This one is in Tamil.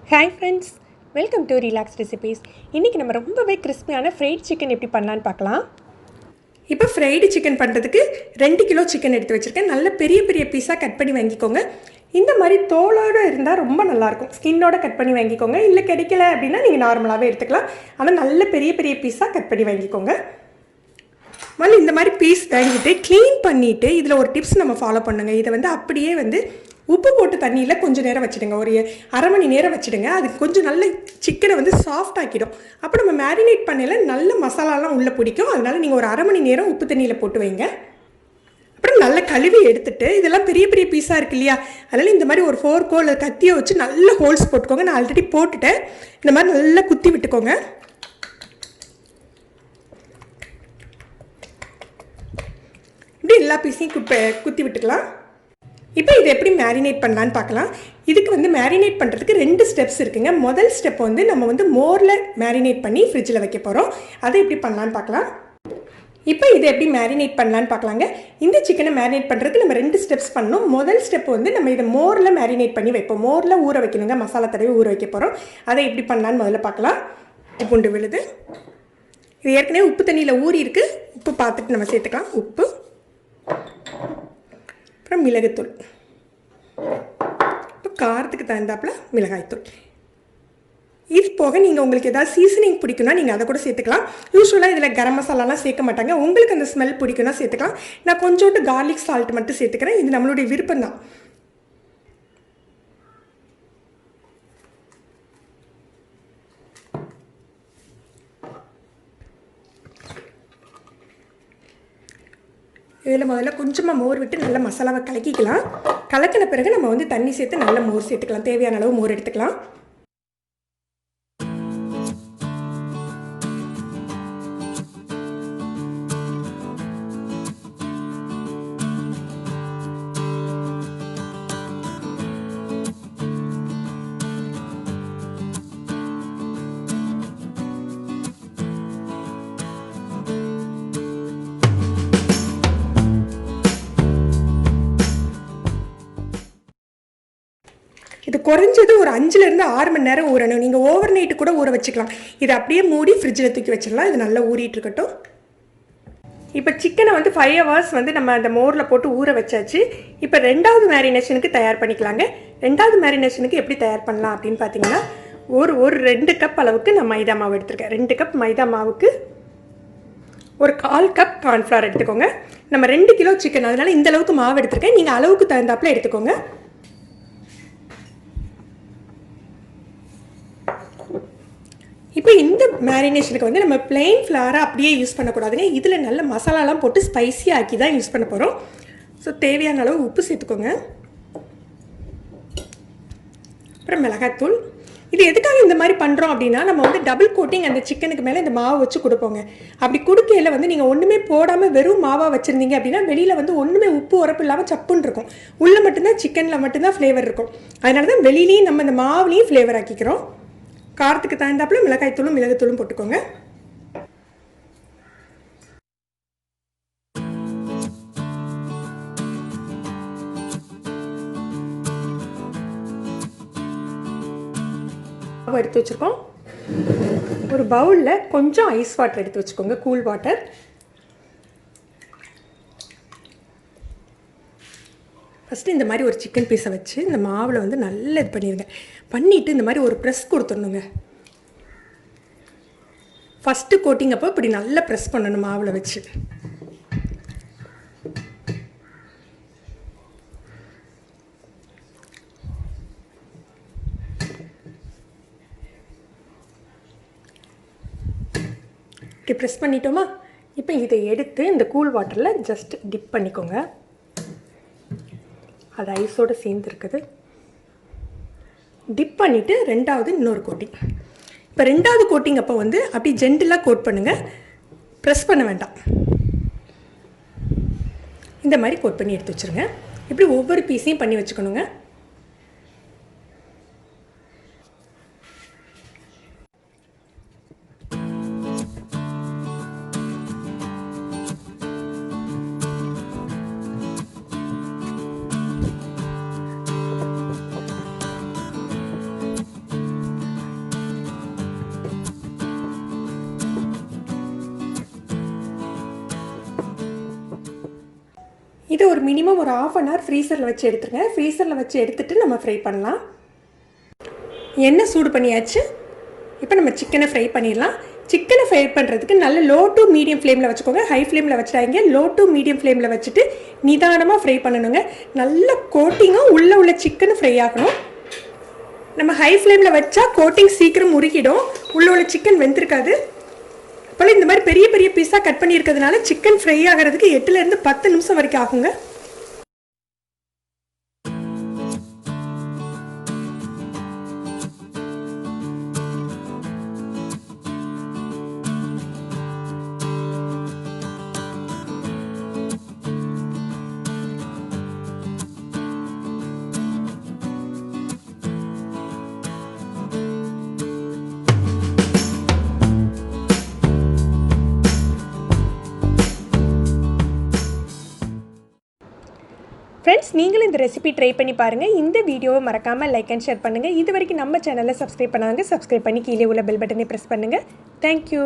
Hi friends, welcome to relax recipes. இன்றைக்கி நம்ம ரொம்பவே கிறிஸ்பியான ஃப்ரைட் சிக்கன் எப்படி பண்ணலான்னு பார்க்கலாம். இப்போ ஃப்ரைடு சிக்கன் பண்ணுறதுக்கு 2 கிலோ சிக்கன் எடுத்து வச்சுருக்கேன். நல்ல பெரிய பெரிய பீஸாக கட் பண்ணி வாங்கிக்கோங்க. இந்த மாதிரி தோலோடு இருந்தால் ரொம்ப நல்லாயிருக்கும். ஸ்கின்னோட கட் பண்ணி வாங்கிக்கோங்க. இல்லை கிடைக்கல அப்படின்னா நீங்கள் நார்மலாகவே எடுத்துக்கலாம். ஆனால் நல்ல பெரிய பெரிய பீஸாக கட் பண்ணி வாங்கிக்கோங்க. முதல்ல இந்த மாதிரி பீஸ் வாங்கிட்டு க்ளீன் பண்ணிவிட்டு இதில் ஒரு டிப்ஸ் நம்ம ஃபாலோ பண்ணுங்க. இதை அப்படியே உப்பு போட்டு தண்ணியில் கொஞ்சம் நேரம் வச்சுடுங்க. ஒரு அரை மணி நேரம் வச்சுடுங்க. அது கொஞ்சம் நல்ல சிக்கனை சாஃப்ட் ஆக்கிடும். அப்போ நம்ம மேரினேட் பண்ணல நல்ல மசாலாலாம் உள்ளே பிடிக்கும். அதனால் நீங்கள் ஒரு அரை மணி நேரம் உப்பு தண்ணியில் போட்டு வைங்க. அப்புறம் நல்லா கழுவி எடுத்துகிட்டு, இதெல்லாம் பெரிய பெரிய பீஸாக இருக்குது இல்லையா, அதனால் இந்த மாதிரி ஒரு ஃபோர்க்கோ இல்லை கத்தியை வச்சு நல்ல ஹோல்ஸ் போட்டுக்கோங்க. நான் ஆல்ரெடி போட்டுட்டேன். இந்த மாதிரி நல்லா குத்தி விட்டுக்கோங்க. இப்படி எல்லா பீஸையும் குத்தி விட்டுக்கலாம். இப்போ இதை எப்படி மேரினேட் பண்ணலான்னு பார்க்கலாம். இதுக்கு மேரினேட் பண்ணுறதுக்கு 2 ஸ்டெப்ஸ் இருக்குங்க. முதல் ஸ்டெப் நம்ம மோரில் மேரினேட் பண்ணி ஃப்ரிட்ஜில் வைக்க போகிறோம். அதை எப்படி பண்ணலான்னு பார்க்கலாம். இப்போ இதை எப்படி மேரினேட் பண்ணலான்னு பார்க்கலாங்க. இந்த சிக்கனை மேரினேட் பண்ணுறதுக்கு நம்ம 2 ஸ்டெப்ஸ் பண்ணணும். முதல் ஸ்டெப் நம்ம இதை மோரில் மேரினேட் பண்ணி வைப்போம். மோரில் ஊற வைக்கணுங்க. மசாலா தடவி ஊற வைக்க போகிறோம். அதை எப்படி பண்ணலான்னு முதல்ல பார்க்கலாம். பூண்டு விழுது. இது ஏற்கனவே உப்பு தண்ணியில் ஊறி இருக்குது. உப்பு பார்த்துட்டு நம்ம சேர்த்துக்கலாம். உப்பு, அப்புறம் மிளகுத்தூள், இப்போ காரத்துக்கு தகுந்தாப்புல மிளகாய்த்தூள். இது போக நீங்கள் உங்களுக்கு ஏதாவது சீசனிங் பிடிக்குன்னா நீங்கள் அதை கூட சேர்த்துக்கலாம். யூஸ்வலாக இதில் கரம் மசாலாலாம் சேர்க்க மாட்டாங்க. உங்களுக்கு அந்த ஸ்மெல் பிடிக்குன்னா சேர்த்துக்கலாம். நான் கொஞ்சோண்டு கார்லிக் சால்ட் மட்டும் சேர்த்துக்கிறேன். இது நம்மளுடைய விருப்பம் தான். இதில் முதல்ல கொஞ்சமாக மோர் விட்டு நல்ல மசாலாவை கலக்கிக்கலாம். கலக்கின பிறகு நம்ம தண்ணி சேர்த்து நல்ல மோர் சேர்த்துக்கலாம். தேவையான அளவு மோர் எடுத்துக்கலாம். இது குறைஞ்சது ஒரு 5லேருந்து 6 மணி நேரம் ஊறணும். நீங்கள் ஓவர் நைட்டு கூட ஊற வச்சுக்கலாம். இதை அப்படியே மூடி ஃப்ரிட்ஜில் தூக்கி வச்சிடலாம். இது நல்லா ஊறிட்டு இருக்கட்டும். இப்போ சிக்கனை 5 ஹவர்ஸ் நம்ம அந்த மோரில் போட்டு ஊற வச்சாச்சு. இப்போ 2வது மேரினேஷனுக்கு தயார் பண்ணிக்கலாங்க. 2வது மேரினேஷனுக்கு எப்படி தயார் பண்ணலாம் அப்படின்னு பார்த்தீங்கன்னா, ஒரு 2 கப் அளவுக்கு நான் மைதா மாவு எடுத்துருக்கேன். 2 கப் மைதா மாவுக்கு ஒரு 1/4 கப் கார்ன்ஃப்ளவர் எடுத்துக்கோங்க. நம்ம 2 கிலோ சிக்கன், அதனால் இந்த அளவுக்கு மாவு எடுத்துருக்கேன். நீங்கள் அளவுக்கு தகுந்தாப்பில் எடுத்துக்கோங்க. இப்போ இந்த மேரினேஷனுக்கு நம்ம பிளெயின் ஃப்ளாரை அப்படியே யூஸ் பண்ணக்கூடாதுங்க. இதில் நல்ல மசாலாலாம் போட்டு ஸ்பைஸியாக ஆக்கி தான் யூஸ் பண்ண போகிறோம். ஸோ தேவையான அளவு உப்பு சேர்த்துக்கோங்க. அப்புறம் மிளகாய்த்தூள். இது எதுக்காக இந்த மாதிரி பண்ணுறோம் அப்படின்னா, நம்ம டபுள் கோட்டிங் அந்த சிக்கனுக்கு மேலே இந்த மாவை வச்சு கொடுப்போங்க. அப்படி கொடுக்கையில் நீங்கள் ஒன்றுமே போடாமல் வெறும் மாவாக வச்சுருந்தீங்க அப்படின்னா, வெளியில் ஒன்றுமே உப்பு உரப்பு இல்லாமல் சப்புன்னு இருக்கும். உள்ளே மட்டும்தான் சிக்கனில் மட்டும்தான் ஃப்ளேவர் இருக்கும். அதனால தான் வெளியிலையும் நம்ம இந்த மாவுலேயும் ஃப்ளேவர் ஆக்கிக்கிறோம். காரத்துக்கு தகுந்தாப்புல மிளகாய்த்தூளும் மிளகுத்தூளும் போட்டுக்கோங்க. மாவு எடுத்து வச்சுருக்கோம். ஒரு பவுலில் கொஞ்சம் ஐஸ் வாட்டர் எடுத்து வச்சுக்கோங்க. Cool water. ஃபஸ்ட்டு இந்த மாதிரி ஒரு சிக்கன் பீஸை வச்சு இந்த மாவில் நல்லா இது பண்ணிடுங்க. பண்ணிவிட்டு இந்த மாதிரி ஒரு ப்ரெஸ் கொடுத்துடணுங்க. ஃபஸ்ட்டு கோட்டிங் அப்போ இப்படி நல்லா ப்ரெஸ் பண்ணணும் மாவில் வச்சு. இப்படி ப்ரெஸ் பண்ணிட்டோமா? இப்போ இதை எடுத்து இந்த கூல் வாட்டரில் ஜஸ்ட் டிப் பண்ணிக்கோங்க. அது ஐஸோடு சேர்ந்துருக்குது. டிப் பண்ணிவிட்டு 2வது இன்னொரு கோட்டிங். இப்போ 2வது கோட்டிங் அப்போ அப்படி ஜென்டிலாக கோட் பண்ணுங்கள். ப்ரெஸ் பண்ண வேண்டாம். இந்த மாதிரி கோட் பண்ணி எடுத்து வச்சுருங்க. இப்படி ஒவ்வொரு பீஸையும் பண்ணி வச்சுக்கணுங்க. இதை ஒரு மினிமம் ஒரு 1/2 hour ஃப்ரீசரில் வச்சு எடுத்துருங்க. ஃப்ரீசரில் வச்சு எடுத்துகிட்டு நம்ம ஃப்ரை பண்ணலாம். எண்ணெய் சூடு பண்ணியாச்சு. இப்போ நம்ம சிக்கனை ஃப்ரை பண்ணிடலாம். சிக்கனை ஃப்ரை பண்ணுறதுக்கு நல்ல லோ டு மீடியம் ஃப்ளேமில் வச்சுக்கோங்க. ஹை ஃப்ளேமில் வச்சுட்டாங்க. லோ டு மீடியம் ஃப்ளேமில் வச்சுட்டு நிதானமாக ஃப்ரை பண்ணணுங்க. நல்ல கோட்டிங்கும் உள்ளே உள்ள சிக்கனும் ஃப்ரை ஆகணும். நம்ம ஹை ஃப்ளேமில் வச்சா கோட்டிங் சீக்கிரம் உருகிடும், உள்ளே உள்ள சிக்கன் வெந்திருக்காது. அப்போல இந்த மாதிரி பெரிய பெரிய பீஸாக கட் பண்ணியிருக்கிறதுனால சிக்கன் ஃப்ரை ஆகிறதுக்கு 8லேருந்து 10 நிமிஷம் வரைக்கும் ஆகுங்க. ஃப்ரெண்ட்ஸ், நீங்களும் இந்த ரெசிபி ட்ரை பண்ணி பாருங்கள். இந்த வீடியோவை மறக்காமல் லைக் அண்ட் ஷேர் பண்ணுங்கள். இது வரைக்கும் நம்ம சேனலை சப்ஸ்கிரைப் பண்ணாங்க, சப்ஸ்கிரைப் பண்ணி கீழே உள்ள பெல் பட்டனை ப்ரெஸ் பண்ணுங்கள். தேங்க்யூ.